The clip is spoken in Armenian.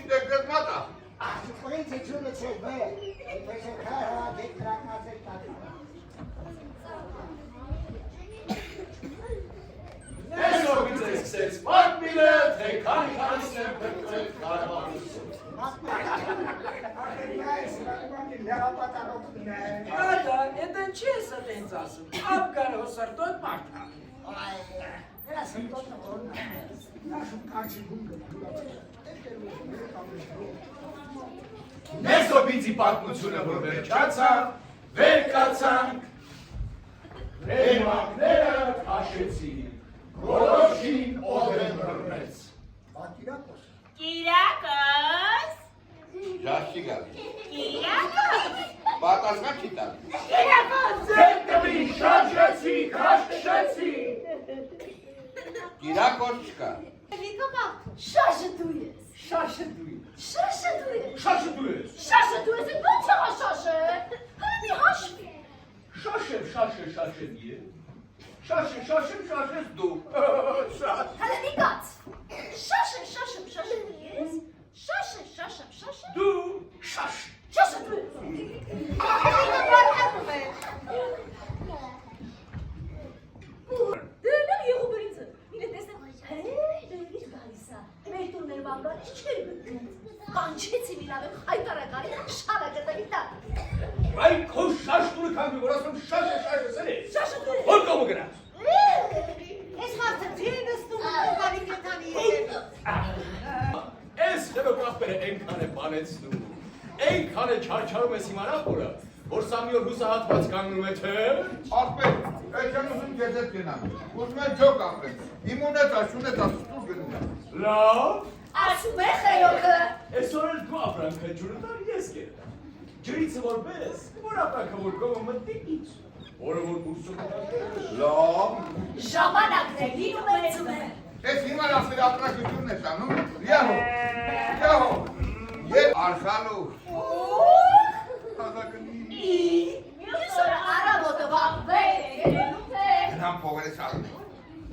Ոչինչ դեպքեր մատա։ Պրինցիչունը չեք բե, այդպես է քարհա դեք տրակնացել տատա։ Ես ովից է սկսեց պատմիլը, թե քանի քանիսն եմ փրկվել կարավանություն։ Ադա, էդեն չի ես ատենց ասում, ապկար հոսարտոտ մարդա։ Նրա սրտոտը որն է, նաշում կարչի գունգը Ես ովիցի պատմությունը, որ վեր կացանք, ռեմանքները կաշեցին, գորոշին ովեն բրնեց։ Ատիրակոս։ Կիրակոս։ Ժաշի գալ։ Կիրակոս։ Պատասխան չի տալ։ Կիրակոս։ Ձեր կվի շաջեցի, քաշքշեցի։ Կիրակոս չկա։ Վիկոմա, շաշը դու ես։ Շաշը դու ես։ Շաշը դու ես։ Շաշը դու ես։ Շաշը դու ես, ո՞նց է շաշը։ Հանի հաշվի։ Շաշը դի է։ Շաշես դու։ Շաշ։ Հալի կաց։ Շաշը դու ես։ Շաշը։ Դու շաշ։ Շաշը դու ես։ Դե եղու բրինցը։ Մինը տեսնեմ, դերվիշ գալիսա, մեր տուրներ բանգարիշ չեր բգնց, կանչեցի միլավեմ հայտարակարի շարը գտալի տա։ Այ քո շաշ դուրը կանգի, որ ասում շաշը սրի։ Շաշը դու ես։ Որ կոմը գնաց։ Ես մարդը թիրնս տում բարի գետանի ետև։ Ես խրոկախբերը ենքան է բանեցնում, ենքան է չարչարում ես իմանալ որը, որ սա մի օր հուսահատված կանգնում է թե։ Ախպեր, այդ չեմ ուզում կեզ հետ գնամ, ուզում են ջոկ ապրեմ, իմ ունեցած, ստուր գնում եմ։ Լավ, Ասում է խեյոքը։ այսօր էլ դու ապրանքը ջուրը տար ես գերտա։ Ջրիցը որ բես, որ ապրանքը որ գոմը մտնի ինձ, որը որ ուսում Լավ, Ժամանակն է լինում է ծմեր։ ես հիմար ասել ապրակությունն է տանում, յահո, եվ արխալու,